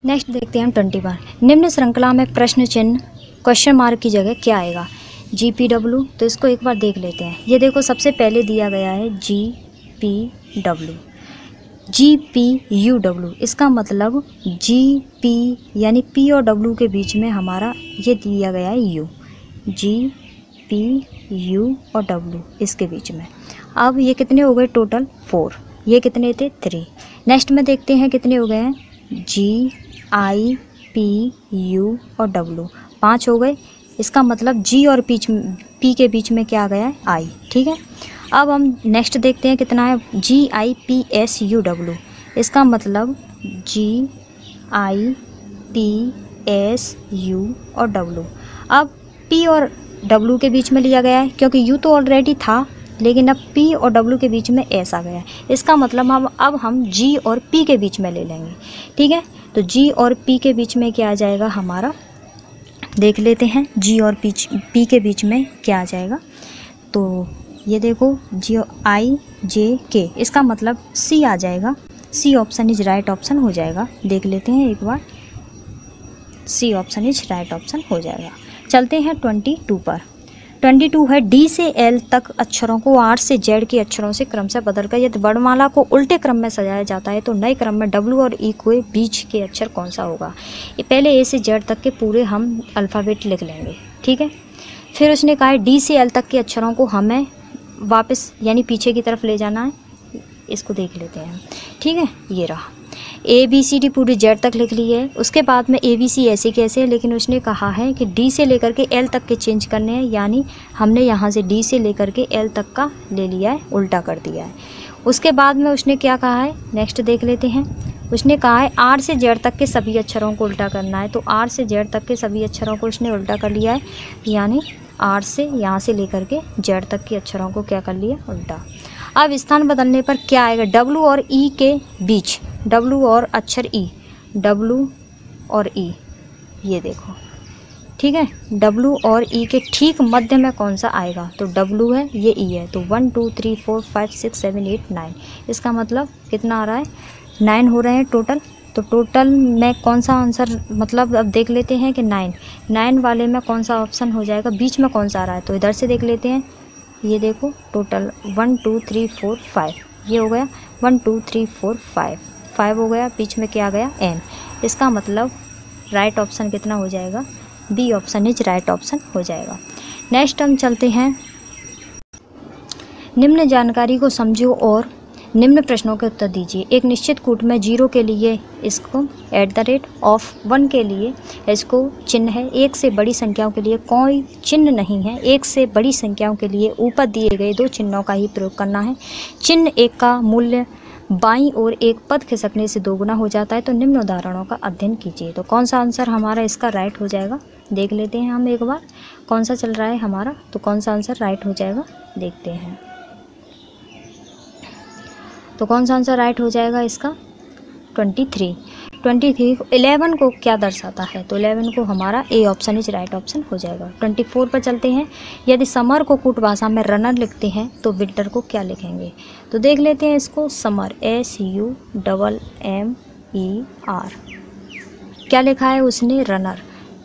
Next देखते हैं हम 21। निम्न श्रृंखला में प्रश्न चिन्ह क्वेश्चन मार्क की जगह क्या आएगा? GPW। तो इसको एक बार देख लेते हैं। ये देखो सबसे पहले दिया गया है GPW, GPUW। इसका मतलब GP यानी P और W के बीच में हमारा ये दिया गया है U, GPU और W इसके बीच में। अब ये कितने हो गए टोटल? 4। ये कितने थे? 3। नेक्स्ट में देखते हैं कितने हो गए हैं। GIPU और W 5 हो गए। इसका मतलब G और P के बीच में क्या आ गया है? I। ठीक है। अब हम नेक्स्ट देखते हैं कितना है। GIPSUW। इसका मतलब GIPSU और W। अब P और W के बीच में लिया गया है क्योंकि U तो ऑलरेडी था, लेकिन अब P और W के बीच में S आ गया है। इसका मतलब हम G और P के बीच में ले लेंगे। ठीक है। तो G और P के बीच में क्या आ जाएगा हमारा, देख लेते हैं G और P के बीच में क्या आ जाएगा। तो ये देखो GIJK। इसका मतलब C आ जाएगा। C option is right option हो जाएगा। देख लेते हैं एक बार, C option is right option हो जाएगा। चलते हैं 22 पर। 22 है D से L तक अक्षरों को R से Z के अक्षरों से क्रम से बदलकर यदि वर्णमाला को उल्टे क्रम में सजाया जाता है तो नए क्रम में W और E के बीच के अक्षर कौन सा होगा? ये पहले A से Z तक के पूरे हम अल्फ़ाबेट लिख लेंगे। ठीक है। फिर उसने कहा है D से L तक के अक्षरों को हमें वापस यानी पीछे की तरफ ले जाना है। इसको देख लेते हैं। ठीक है। ये रहा ABCD पूरी Z तक लिख ली है। उसके बाद में ABC ऐसे कैसे है, लेकिन उसने कहा है कि D से लेकर के L तक के चेंज करने हैं, यानी हमने यहाँ से D से लेकर के L तक का ले लिया है, उल्टा कर दिया है। उसके बाद में उसने क्या कहा है, नेक्स्ट देख लेते हैं। उसने कहा है R से Z तक के सभी अक्षरों को उल्टा करना है। तो R से Z तक के सभी अक्षरों को उसने उल्टा कर लिया है, यानी R से यहाँ से लेकर के Z तक के अक्षरों को क्या कर लिया, उल्टा। अब स्थान बदलने पर क्या आएगा? W और E के बीच, W और अक्षर E, W और E, ये देखो। ठीक है। W और E के ठीक मध्य में कौन सा आएगा? तो W है, ये E है। तो 1 2 3 4 5 6 7 8 9। इसका मतलब कितना आ रहा है? 9 हो रहे हैं टोटल। तो टोटल में कौन सा आंसर, मतलब अब देख लेते हैं कि 9 वाले में कौन सा ऑप्शन हो जाएगा, बीच में कौन सा आ रहा है। तो इधर से देख लेते हैं। ये देखो टोटल 1 2 3 4 5, ये हो गया 1 2 3 4 5 हो गया। बीच में क्या आ गया? N। इसका मतलब राइट ऑप्शन कितना हो जाएगा? B option is right option हो जाएगा। नेक्स्ट हम चलते हैं। निम्न जानकारी को समझो और निम्न प्रश्नों के उत्तर दीजिए। एक निश्चित कूट में 0 के लिए इसको @1 के लिए इसको चिन्ह है। 1 से बड़ी संख्याओं के लिए कोई चिन्ह नहीं है। 1 से बड़ी संख्याओं के लिए ऊपर दिए गए 2 चिन्हों का ही प्रयोग करना है। चिन्ह 1 का मूल्य बाईं ओर एक पद खिसकने से 2 गुना हो जाता है। तो निम्न उदाहरणों का अध्ययन कीजिए। तो कौन सा आंसर हमारा इसका राइट हो जाएगा, देख लेते हैं हम एक बार कौन सा चल रहा है हमारा। तो कौन सा आंसर राइट हो जाएगा, देखते हैं। तो कौन सा आंसर राइट हो जाएगा इसका? 23। 11 को क्या दर्शाता है? तो 11 को हमारा A option is right option हो जाएगा। 24 पर चलते हैं। यदि समर को कूट भाषा में रनर लिखते हैं तो विंटर को क्या लिखेंगे? तो देख लेते हैं इसको। समर SUMMER, क्या लिखा है उसने? रनर।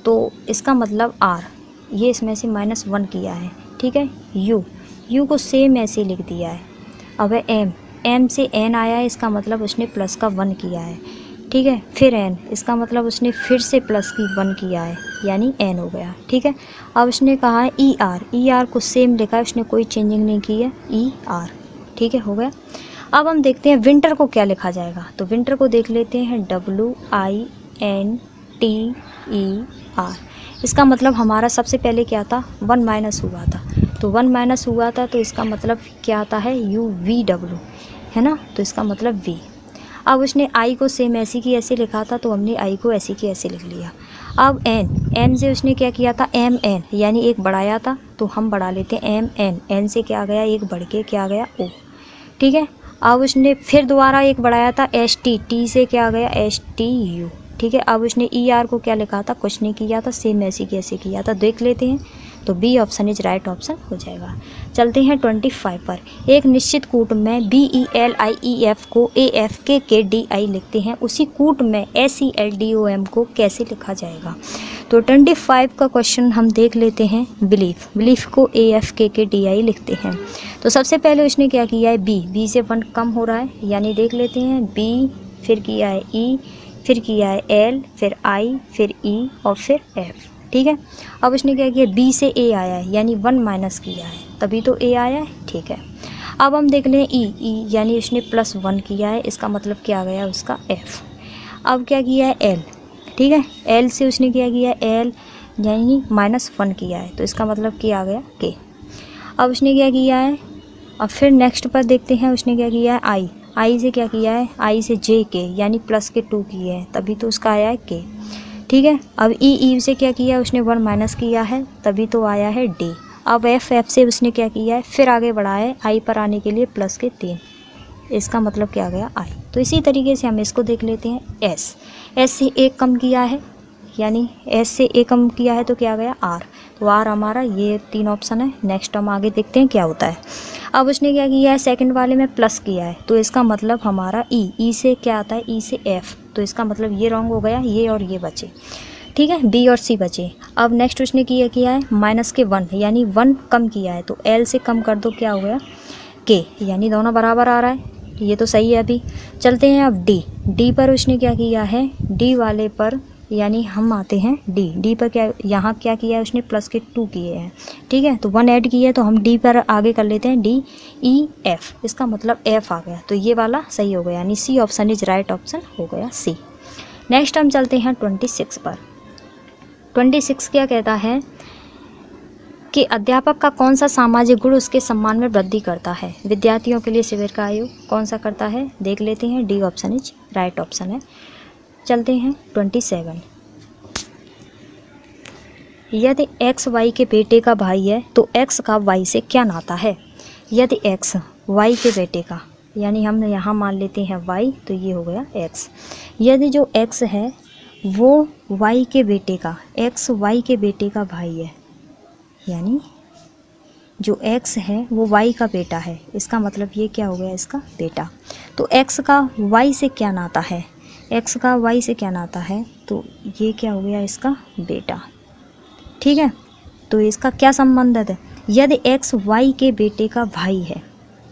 तो इसका मतलब R, ये इसमें से -1 किया है। ठीक है। U को सेम ऐसे लिख दिया है। अब है M से N आया है, इसका मतलब उसने प्लस का 1 किया है। ठीक है। फिर N, इसका मतलब उसने फिर से प्लस की 1 किया है, यानी N हो गया। ठीक है। अब उसने कहा है ER को सेम लिखा है, उसने कोई चेंजिंग नहीं की है, ER। ठीक है, हो गया। अब हम देखते हैं विंटर को क्या लिखा जाएगा। तो विंटर को देख लेते हैं WINTER। इसका मतलब हमारा सबसे पहले क्या था? 1 माइनस हुआ था। तो 1 माइनस हुआ था, तो इसका मतलब क्या आता है? UVW, है ना। तो इसका मतलब V। अब उसने I को सेम ऐसी की ऐसे लिखा था, तो हमने I को ऐसी की ऐसे लिख लिया। अब N से उसने क्या किया था? MN, यानी एक बढ़ाया था, तो हम बढ़ा लेते हैं N से क्या आ गया? एक बढ़ के क्या आ गया? O। ठीक है। अब उसने फिर दोबारा एक बढ़ाया था T से क्या आ गया? STU। ठीक है। अब उसने ER को क्या लिखा था? कुछ नहीं किया था, सेम ऐसी की ऐसे किया था। देख लेते हैं। तो B option is right option हो जाएगा। चलते हैं 25 पर। एक निश्चित कूट में BELIEF को AFKKDI लिखते हैं, उसी कूट में SELDOM को कैसे लिखा जाएगा। तो 25 का क्वेश्चन हम देख लेते हैं। बिलीफ को AFKKDI लिखते हैं। तो सबसे पहले उसने क्या किया है, बी से 1 कम हो रहा है, यानी देख लेते हैं B, फिर किया है E, फिर किया है L, फिर I, फिर E और फिर F। ठीक है, अब उसने क्या किया, B से A आया है यानी 1 माइनस किया है, तभी तो A आया है। ठीक है, अब हम देख लें E यानी उसने +1 किया है, इसका मतलब क्या आ गया उसका F। अब क्या किया है L, ठीक है, L से उसने क्या किया है L यानी -1 किया है, तो इसका मतलब क्या आ गया K। अब उसने क्या किया है, अब फिर नेक्स्ट पर देखते हैं उसने क्या किया है I से क्या किया है, I से JK यानी +2 किए हैं, तभी तो उसका आया है K। ठीक है, अब E से क्या किया है, उसने 1 माइनस किया है, तभी तो आया है D। अब F से उसने क्या किया है, फिर आगे बढ़ाया है I पर आने के लिए +3, इसका मतलब क्या आ गया I। तो इसी तरीके से हम इसको देख लेते हैं S से 1 कम किया है, यानी S से 1 कम किया है तो क्या आ गया R। तो R हमारा ये 3 ऑप्शन है। नेक्स्ट हम आगे देखते हैं क्या होता है। अब उसने क्या किया है, सेकंड वाले में प्लस किया है, तो इसका मतलब हमारा E से क्या आता है, E से F, तो इसका मतलब ये रॉन्ग हो गया, ये और ये बचे। ठीक है, B और C बचे। अब नेक्स्ट उसने किया है -1 यानी 1 कम किया है, तो L से कम कर दो, क्या हो गया K, यानी दोनों बराबर आ रहा है, ये तो सही है। अभी चलते हैं अब D पर उसने क्या किया है, D वाले पर यानी हम आते हैं D पर क्या, यहाँ क्या किया है उसने +2 किए हैं। ठीक है, तो 1 ऐड किया है, तो हम D पर आगे कर लेते हैं DEF, इसका मतलब F आ गया, तो ये वाला सही हो गया, यानी C option is right option हो गया C। नेक्स्ट हम चलते हैं 26 पर। 26 क्या कहता है कि अध्यापक का कौन सा सामाजिक गुण उसके सम्मान में वृद्धि करता है। विद्यार्थियों के लिए शिविर का आयोजन कौन सा करता है, देख लेते हैं। D option is right option है। चलते हैं 27। यदि X Y के बेटे का भाई है तो X का Y से क्या नाता है। यदि X Y के बेटे का, यानी हम यहाँ मान लेते हैं Y, तो ये हो गया X। यदि जो X है वो Y के बेटे का, X Y के बेटे का भाई है, यानी जो X है वो Y का बेटा है, इसका मतलब ये क्या हो गया, इसका बेटा। तो X का Y से क्या नाता है, X का Y से क्या नाता है, तो ये क्या हो गया, इसका बेटा। ठीक है, तो इसका क्या संबंध है, यदि X Y के बेटे का भाई है,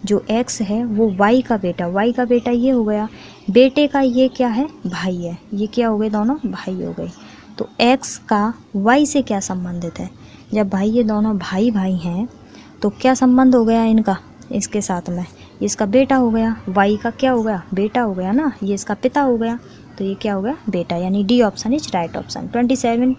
जो X है वो Y का बेटा ये हो गया, बेटे का ये क्या है, भाई है, ये क्या हो गए, दोनों भाई हो गए। तो X का Y से क्या संबंधित है, जब भाई ये दोनों भाई हैं तो क्या संबंध हो गया इनका, इसके साथ में इसका बेटा हो गया, Y का क्या हो गया, बेटा हो गया ना, ये इसका पिता हो गया, तो ये क्या हो गया, बेटा, यानी D option is right option. 27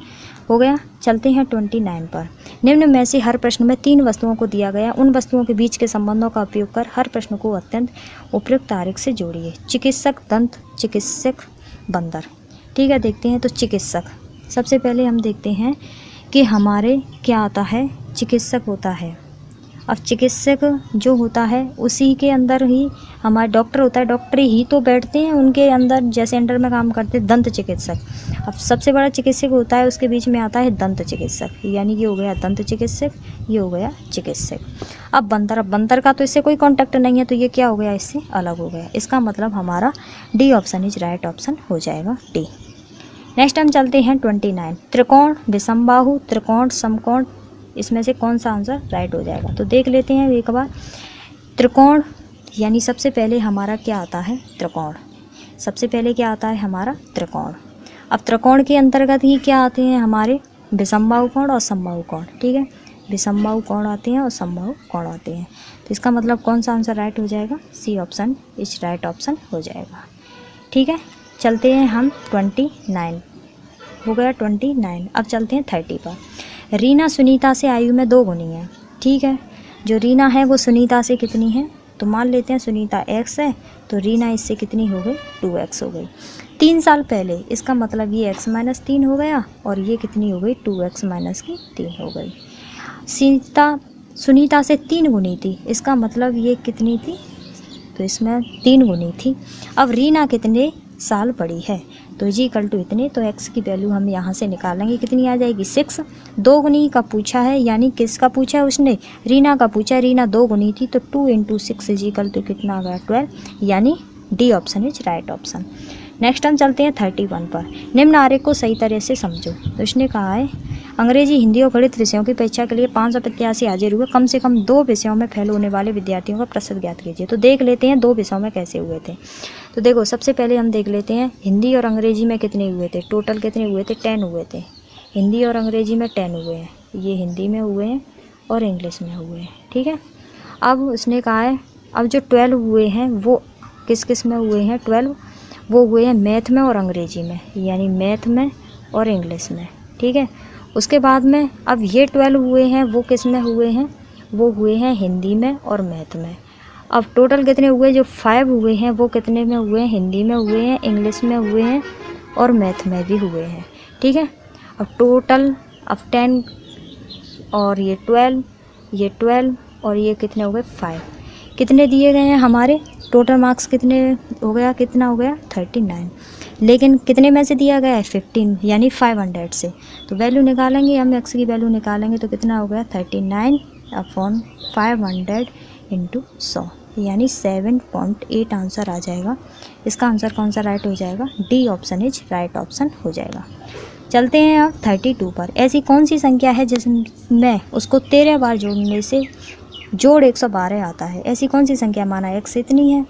हो गया। चलते हैं 29 पर। निम्न में से हर प्रश्न में 3 वस्तुओं को दिया गया, उन वस्तुओं के बीच के संबंधों का उपयोग कर हर प्रश्न को अत्यंत उपयुक्त तारीख से जोड़िए। चिकित्सक, दंत चिकित्सक, बंदर। ठीक है, देखते हैं। तो चिकित्सक, सबसे पहले हम देखते हैं कि हमारे क्या आता है, चिकित्सक होता है। अब चिकित्सक जो होता है उसी के अंदर ही हमारा डॉक्टर होता है, डॉक्टर ही तो बैठते हैं उनके अंदर, जैसे अंडर में काम करते हैं दंत चिकित्सक। अब सबसे बड़ा चिकित्सक होता है, उसके बीच में आता है दंत चिकित्सक, यानी ये हो गया दंत चिकित्सक, ये हो गया चिकित्सक। अब बंदर का तो इससे कोई कॉन्टैक्ट नहीं है, तो ये क्या हो गया, इससे अलग हो गया, इसका मतलब हमारा D option is right option हो जाएगा, D। नेक्स्ट हम चलते हैं 29। त्रिकोण, विषमबाहु, त्रिकोण, समकोण, इसमें से कौन सा आंसर राइट हो जाएगा, तो देख लेते हैं एक बार। त्रिकोण यानी सबसे पहले हमारा क्या आता है, त्रिकोण। सबसे पहले क्या आता है हमारा, त्रिकोण। अब त्रिकोण के अंतर्गत ही क्या आते हैं हमारे, विषमबाहु कोण और समबाहु कोण। ठीक है, विषमबाहु कोण आते हैं और समबाहु कोण आते हैं, तो इसका मतलब कौन सा आंसर राइट हो जाएगा, C ऑप्शन इस राइट ऑप्शन हो जाएगा। ठीक है, चलते हैं हम 29 हो गया 29। अब चलते हैं 30 पर। रीना सुनीता से आयु में 2 गुनी है। ठीक है, जो रीना है वो सुनीता से कितनी है, तो मान लेते हैं सुनीता X है, तो रीना इससे कितनी हो गई, 2X हो गई। 3 साल पहले, इसका मतलब ये X - 3 हो गया, और ये कितनी हो गई, 2X - 3 हो गई। सुनीता से 3 गुनी थी, इसका मतलब ये कितनी थी, तो इसमें 3 गुनी थी। अब रीना कितने साल बड़ी है, तो जी इक्वल टू इतने, तो x की वैल्यू हम यहाँ से निकालेंगे, कितनी आ जाएगी 6। 2 गुनी का पूछा है, यानी किसका पूछा है उसने, रीना का पूछा, रीना 2 गुनी थी, तो 2 × 6 इज इक्वल टू कितना आ गया 12, यानी D option is right option. Next हम चलते हैं 31 पर। निम्न आरेख को सही तरह से समझो। तो इसने कहा है अंग्रेजी, हिंदी और गणित विषयों की परीक्षा के लिए 500 प्रत्याशी हाजिर हुए, कम से कम 2 विषयों में फेल होने वाले विद्यार्थियों का प्रतिशत ज्ञात कीजिए। तो देख लेते हैं 2 विषयों में कैसे हुए थे। तो देखो सबसे पहले हम देख लेते हैं हिंदी और अंग्रेजी में कितने हुए थे, टोटल कितने हुए थे, 10 हुए थे। हिंदी और अंग्रेजी में 10 हुए हैं, ये हिंदी में हुए हैं और इंग्लिश में हुए हैं, ठीक है। अब उसने कहा है अब जो 12 हुए हैं वो किस किस में हुए हैं, 12 वो हुए हैं मैथ में और अंग्रेजी में, यानी मैथ में और इंग्लिश में, ठीक है। उसके बाद में अब ये 12 हुए हैं वो किस में हुए हैं, वो हुए हैं हिंदी में और मैथ में। अब टोटल कितने हुए, जो 5 हुए हैं वो कितने में हुए हैं, हिंदी में हुए हैं, इंग्लिश में हुए हैं और मैथ में भी हुए हैं, ठीक है। अब टोटल अब 10 और ये 12 और ये कितने हो गए 5, कितने दिए गए हैं हमारे, टोटल मार्क्स कितने हो गया, कितना हो गया 39, लेकिन कितने में से दिया गया है 15, यानी 500 से। तो वैल्यू निकालेंगे हम, एक्स की वैल्यू निकालेंगे तो कितना हो गया 39/500 × 100, यानी 7.8 आंसर आ जाएगा। इसका आंसर कौन सा राइट हो जाएगा, D option is right option हो जाएगा। चलते हैं अब 32 पर। ऐसी कौन सी संख्या है जिसमें उसको 13 बार जोड़ने से जोड़ 112 आता है, ऐसी कौन सी संख्या, माना x इतनी है,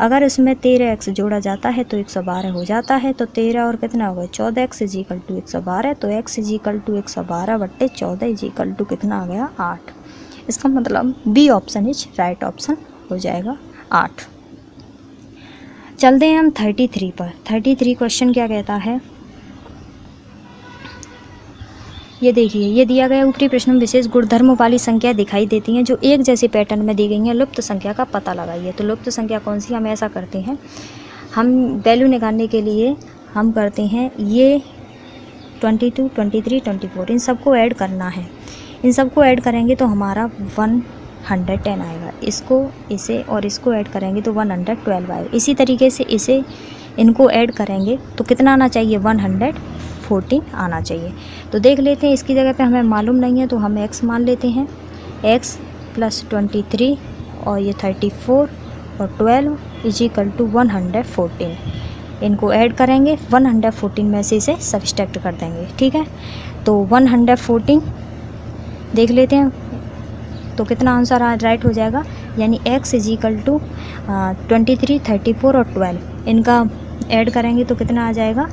अगर इसमें 13x जोड़ा जाता है तो 112 हो जाता है, तो 13 और कितना होगा 14x इज इक्वल टू 112, तो x is equal to 112/14 is equal to कितना आ गया 8। इसका मतलब B option is right option हो जाएगा 8। चलते हैं हम 33 पर। 33 क्वेश्चन क्या कहता है, ये देखिए, ये दिया गया ऊपरी प्रश्न में विशेष गुणधर्मों वाली संख्या दिखाई देती हैं जो एक जैसे पैटर्न में दी गई हैं, लुप्त संख्या का पता लगाइए। तो लुप्त संख्या कौन सी, हम ऐसा करते हैं, हम वैल्यू निकालने के लिए हम करते हैं ये 22, 23, 24 इन सबको ऐड करना है। इन सबको ऐड करेंगे तो हमारा 110 आएगा, इसको इसे और इसको ऐड करेंगे तो 112 आएगा। इसी तरीके से इसे इनको ऐड करेंगे तो कितना आना चाहिए 114 आना चाहिए। तो देख लेते हैं, इसकी जगह पे हमें मालूम नहीं है तो हम x मान लेते हैं, x + 23 और ये 34 और 12 इज इक्वल टू 114। इनको ऐड करेंगे, 114 में से इसे सब्सट्रैक्ट कर देंगे, ठीक है। तो 114 देख लेते हैं तो कितना आंसर राइट हो जाएगा, यानी x इज इक्वल टू 23, 34 और 12 इनका ऐड करेंगे तो कितना आ जाएगा,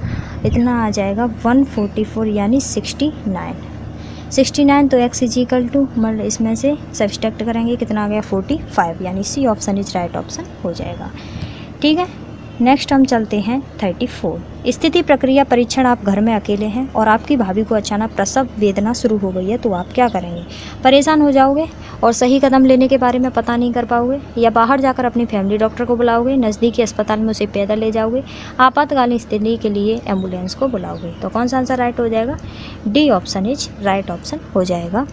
इतना आ जाएगा 144, यानी 69। तो x इज इक्वल टू मतलब इसमें से सब्सट्रैक्ट करेंगे कितना आ गया 45, यानी C option is right option हो जाएगा, ठीक है। नेक्स्ट हम चलते हैं 34। स्थिति प्रक्रिया परीक्षण। आप घर में अकेले हैं और आपकी भाभी को अचानक प्रसव वेदना शुरू हो गई है, तो आप क्या करेंगे, परेशान हो जाओगे और सही कदम लेने के बारे में पता नहीं कर पाओगे, या बाहर जाकर अपनी फैमिली डॉक्टर को बुलाओगे, नज़दीकी अस्पताल में उसे पैदल ले जाओगे, आपातकालीन स्थिति के लिए एम्बुलेंस को बुलाओगे। तो कौन सा आंसर राइट हो जाएगा, D option is right option हो जाएगा।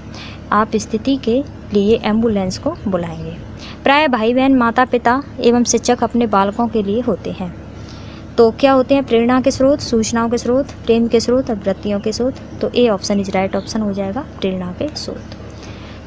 आप स्थिति के लिए एम्बुलेंस को बुलाएंगे। प्राय भाई बहन, माता पिता एवं शिक्षक अपने बालकों के लिए होते हैं, तो क्या होते हैं, प्रेरणा के स्रोत, सूचनाओं के स्रोत, प्रेम के स्रोत और वृत्तियों के स्रोत। तो A option is right option हो जाएगा, प्रेरणा के स्रोत।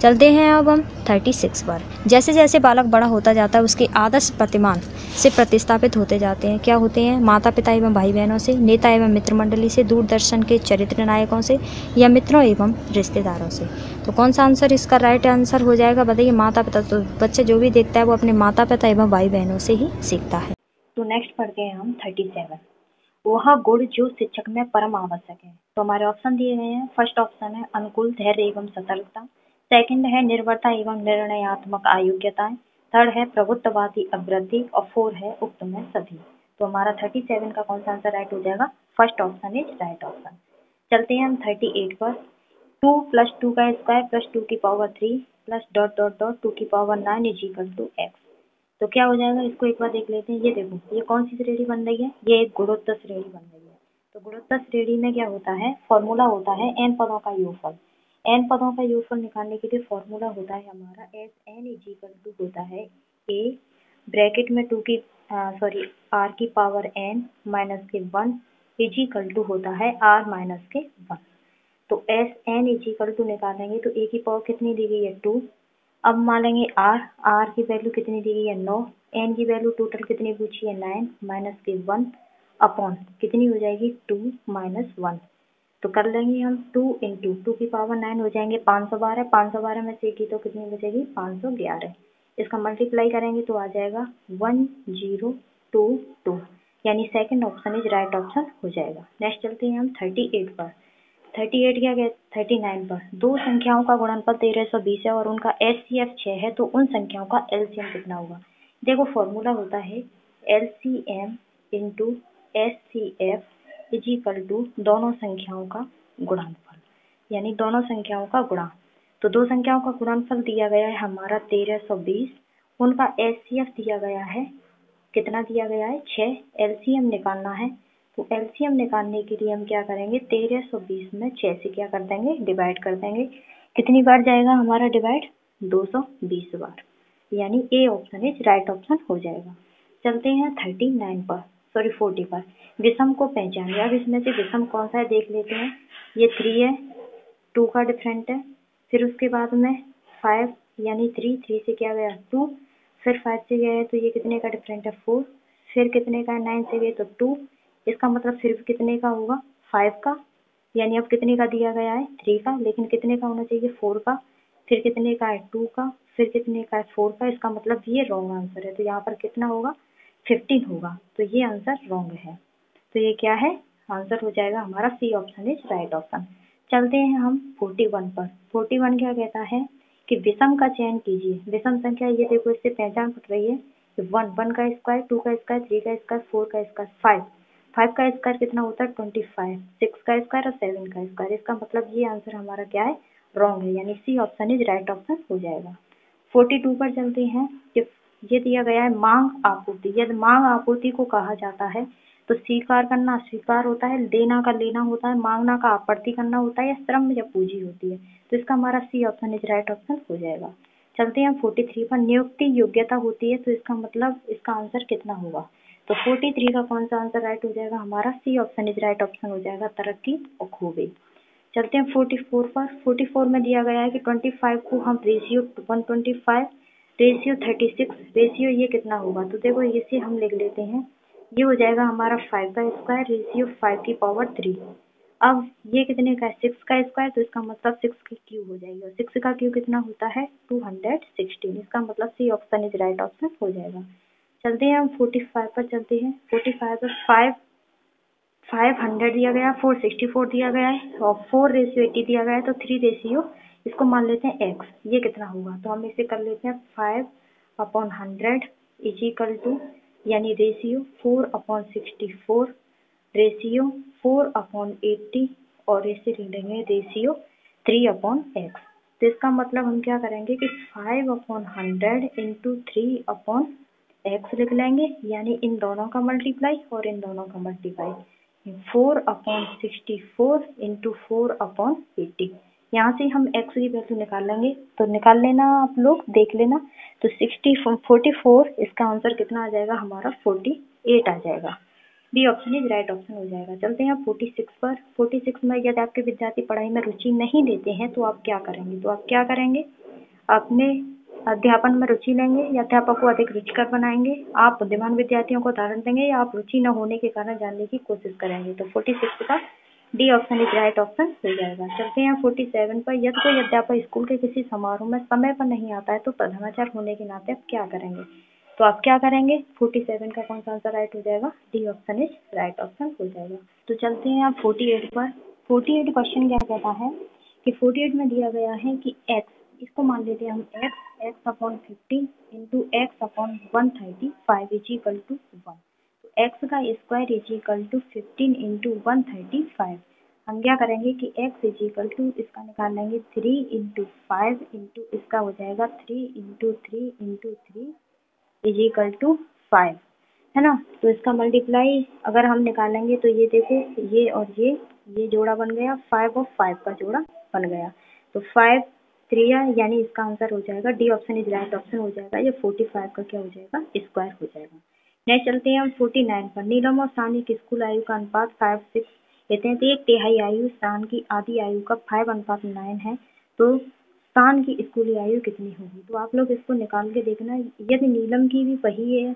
चलते हैं अब हम 36 पर। जैसे जैसे बालक बड़ा होता जाता है उसके आदर्श प्रतिमान से प्रतिस्थापित होते जाते हैं। क्या होते हैं, माता पिता एवं भाई बहनों से, नेता एवं मित्र मंडली से, दूरदर्शन के चरित्र नायकों से, या मित्रों एवं रिश्तेदारों से। तो कौन सा आंसर इसका राइट आंसर हो जाएगा, बताइए। माता पिता, तो बच्चे जो भी देखता है वो अपने माता पिता एवं भाई बहनों से ही सीखता है। तो नेक्स्ट पढ़ते हैं हम 37। वह गुण जो शिक्षक में परम आवश्यक है। तो हमारे ऑप्शन दिए गए हैं। फर्स्ट ऑप्शन है अनुकूल धैर्य एवं सतर्कता, सेकंड है निर्भरता एवं निर्णयात्मक अयोग्यताएं, थर्ड है प्रभुत्ववादी अवृत्ति और 4 है उक्त में सभी। तो हमारा 37 का कौन सा आंसर राइट हो जाएगा, first option is right option. चलते हैं हम 38 पर। 2 + 2 का स्क्वायर + 2 की पावर 3 + ... 2 की power 9 is equal to x। तो क्या हो जाएगा, इसको एक बार देख लेते हैं। ये देखो, ये कौन सी श्रेणी बन रही है, ये एक गुणोत्तर श्रेणी बन रही है। तो गुणोत्तर श्रेणी में क्या होता है, फॉर्मूला होता है n पदों का योगफल। n पदों का योगफल निकालने के लिए फॉर्मूला होता है हमारा Sn इज इक्वल टू होता है a ब्रैकेट में r की पावर n - के 1 इज इक्वल टू होता है r माइनस के 1। तो S N is equal to निकालेंगे तो ए की पावर कितनी दी गई है 2। अब मान लेंगे आर की वैल्यू कितनी दी गई है 9, एन की वैल्यू टोटल कितनी पूछी है 9 माइनस के 1 अपॉन कितनी हो जाएगी 2 माइनस 1। तो कर लेंगे हम 2 इंटू 2 की पावर 9 हो जाएंगे 512, 512 में से की तो कितनी बचेगी 511। इसका मल्टीप्लाई करेंगे तो आ जाएगा 1022, यानी second option is right option हो जाएगा। नेक्स्ट चलते हैं हम 38 पर। 38 क्या कहते 39 पर। दो संख्याओं का गुणनफल 1320 है और उनका एचसीएफ 6 है, तो उन संख्याओं का एलसीएम कितना होगा। देखो फॉर्मूला होता है LCM into HCF is equal to दोनों संख्याओं का गुणनफल, यानी दोनों संख्याओं का गुणा। तो दो संख्याओं का गुणनफल दिया गया है हमारा 1320, उनका एचसीएफ दिया गया है कितना दिया गया है 6, एलसीएम निकालना है। तो एलसीएम निकालने के लिए हम क्या करेंगे 1320 में 6 से क्या कर देंगे डिवाइड कर देंगे। कितनी बार जाएगा हमारा डिवाइड 220 बार, यानी A option is right option हो जाएगा। चलते हैं 40 पर। विषम को पहचानिए। अब इसमें से विषम कौन सा है देख लेते हैं। ये 3 है, 2 का डिफरेंट है, फिर उसके बाद में 5 यानी 3 से क्या गया 2, फिर 5 से गया है तो ये कितने का डिफरेंट है 4, फिर कितने का है 9 से गए तो 2, इसका मतलब सिर्फ कितने का होगा 5 का, यानी अब कितने का दिया गया है 3 का, लेकिन कितने का होना चाहिए 4 का, फिर कितने का है 2 का, फिर कितने का है 4 का। इसका मतलब ये रॉन्ग आंसर है, तो यहाँ पर कितना होगा 15 होगा, तो ये आंसर रॉन्ग है। तो ये क्या है आंसर हो जाएगा हमारा C option is right option. चलते हैं हम 41 पर। 41 क्या कहता है कि विषम का चयन कीजिए। विषम संख्या ये देखो इससे पहचान पड़ रही है कि 1 का स्क्वायर, 2 का स्क्वायर, 3 का स्क्वायर, 4 का स्क्वायर, 5 का स्क्वायर कितना होता है 25, 6 का स्क्वायर और 7 का स्क्वायर। इसका मतलब ये आंसर हमारा क्या है रॉन्ग है, यानी C option is right option हो जाएगा। 42 पर चलते हैं कि ये दिया गया है मांग आपूर्ति। यदि मांग आपूर्ति को कहा जाता है तो स्वीकार करना स्वीकार होता है, देना का लेना होता है, मांगना का आपूर्ति करना होता है, या श्रम या पूंजी होती है। तो इसका हमारा C option is right option हो जाएगा। चलते हैं 43 पर। नियुक्ति योग्यता होती है, तो इसका मतलब इसका आंसर कितना होगा। तो 43 का कौन सा आंसर राइट हो जाएगा हमारा C option is right option हो जाएगा, तरक्की और खूबी। चलते हैं 44 पर। 44 में दिया गया है कि 25 को हम रेशियो 125, रेशियो 36, रेशियो ये कितना होगा। तो देखो इसे हम लिख लेते हैं, ये हो जाएगा हमारा 5 का स्क्वायर रेशियो 5 की पावर 3। अब ये कितने का है 6 का स्क्वायर, तो इसका मतलब 6 की क्यूब हो जाएगी, और 6 का क्यूब कितना होता है 216। इसका मतलब C option is right option हो जाएगा। चलते हैं हम 45 पर चलते हैं। 45 पर 500 दिया गया, 464 दिया गया है, और 4 रेशियो 80 दिया गया है, तो 3 रेशियो इसको मान लेते हैं x। ये कितना होगा तो हम इसे कर लेते हैं 5/100 इज इक्वल टू, यानी रेशियो 4/64 रेशियो 4/80 और इसे लेंगे रेशियो 3/x। तो इसका मतलब हम क्या करेंगे कि 5/100 इंटू 3/x लिख लेंगे, यानी इन दोनों का मल्टीप्लाई और इन दोनों का मल्टीप्लाई। 4/64 इंटू 4/80, यहाँ से हम x की वैल्यू निकाल लेंगे, तो निकाल लेना आप लोग देख लेना। तो 44 इसका आंसर कितना आ जाएगा हमारा 48 आ जाएगा। B option is right option हो जाएगा। चलते हैं 46 पर। 46 में यदि आपके विद्यार्थी पढ़ाई में रुचि नहीं लेते हैं तो आप क्या करेंगे। तो आप क्या करेंगे अपने अध्यापन में रुचि लेंगे या अध्यापक को अधिक रुचिकर बनाएंगे, आप बुद्धिमान विद्यार्थियों को उदाहरण देंगे, या आप रुचि न होने के कारण जानने की कोशिश करेंगे। तो 46 का D option is right option हो जाएगा। चलते हैं 47 पर। यदि कोई अध्यापक स्कूल के किसी समारोह में समय पर नहीं आता है तो प्रधानाचार्य होने के नाते आप क्या करेंगे। तो आप क्या करेंगे 47 का कौन सा आंसर राइट हो जाएगा, D option is right option हो जाएगा। तो चलते हैं आप 48 पर। 48 क्वेश्चन क्या कहता है कि 48 में दिया गया है कि x, इसको मान लेते हैं हम x/50 into x/135 is equal to 1। तो x का square is equal to 15 into 135। हम क्या करेंगे कि x इज इक्वल टू इसका निकाल लेंगे 3 इंटू 5 इंटू इसका हो जाएगा 3 into 3 into 3 is equal to 5, है ना। तो इसका मल्टीप्लाई अगर हम निकालेंगे तो ये देखो ये और ये जोड़ा बन गया, 5 और 5 का जोड़ा बन गया, तो 5 3 यानी इसका आंसर हो जाएगा D option is right option हो जाएगा। ये 45 का क्या हो जाएगा स्क्वायर हो जाएगा। नेक्स्ट चलते हैं हम 49 पर। नीलम और सानी की स्कूल आयु का अनुपात 5:6 लेते हैं, तो 1/3 आयु शान की आधी आयु का 5:9 है, तो शान की स्कूली आयु कितनी होगी। तो आप लोग इसको निकाल के देखना। यदि नीलम की भी वही है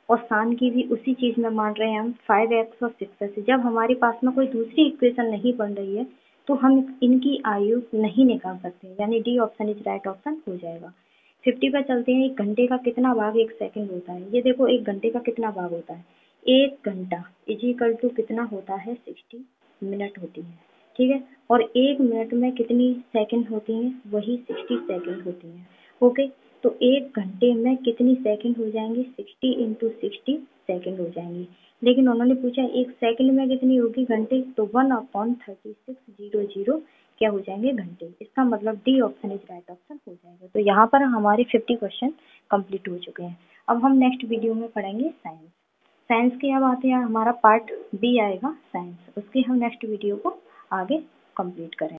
और शान की भी उसी चीज़ में मान रहे हैं हम 5x और 6x, जब हमारे पास में कोई दूसरी इक्वेशन नहीं बन रही है तो हम इनकी आयु नहीं निकाल सकते, यानी D option is right option हो जाएगा। 50 पर चलते हैं। 1 घंटे का कितना भाग 1 सेकंड होता है। ये देखो 1 घंटे का कितना भाग होता है, 1 घंटा इजिकल टू कितना होता है 60 मिनट होती है, ठीक है। और 1 मिनट में कितनी सेकंड होती हैं, वही 60 सेकंड होती हैं। ओके, तो 1 घंटे में कितनी सेकंड हो जाएंगी, 60 × 60 सेकंड हो जाएंगी। लेकिन उन्होंने पूछा 1 सेकंड में कितनी होगी घंटे, तो 1/3600 क्या हो जाएंगे घंटे। इसका मतलब D option is right option हो जाएगा। तो यहाँ पर हमारे 50 क्वेश्चन कंप्लीट हो चुके हैं। अब हम नेक्स्ट वीडियो में पढ़ेंगे साइंस। साइंस के अब आते हैं, हमारा पार्ट बी आएगा साइंस, उसके हम नेक्स्ट वीडियो को आगे कंप्लीट करें।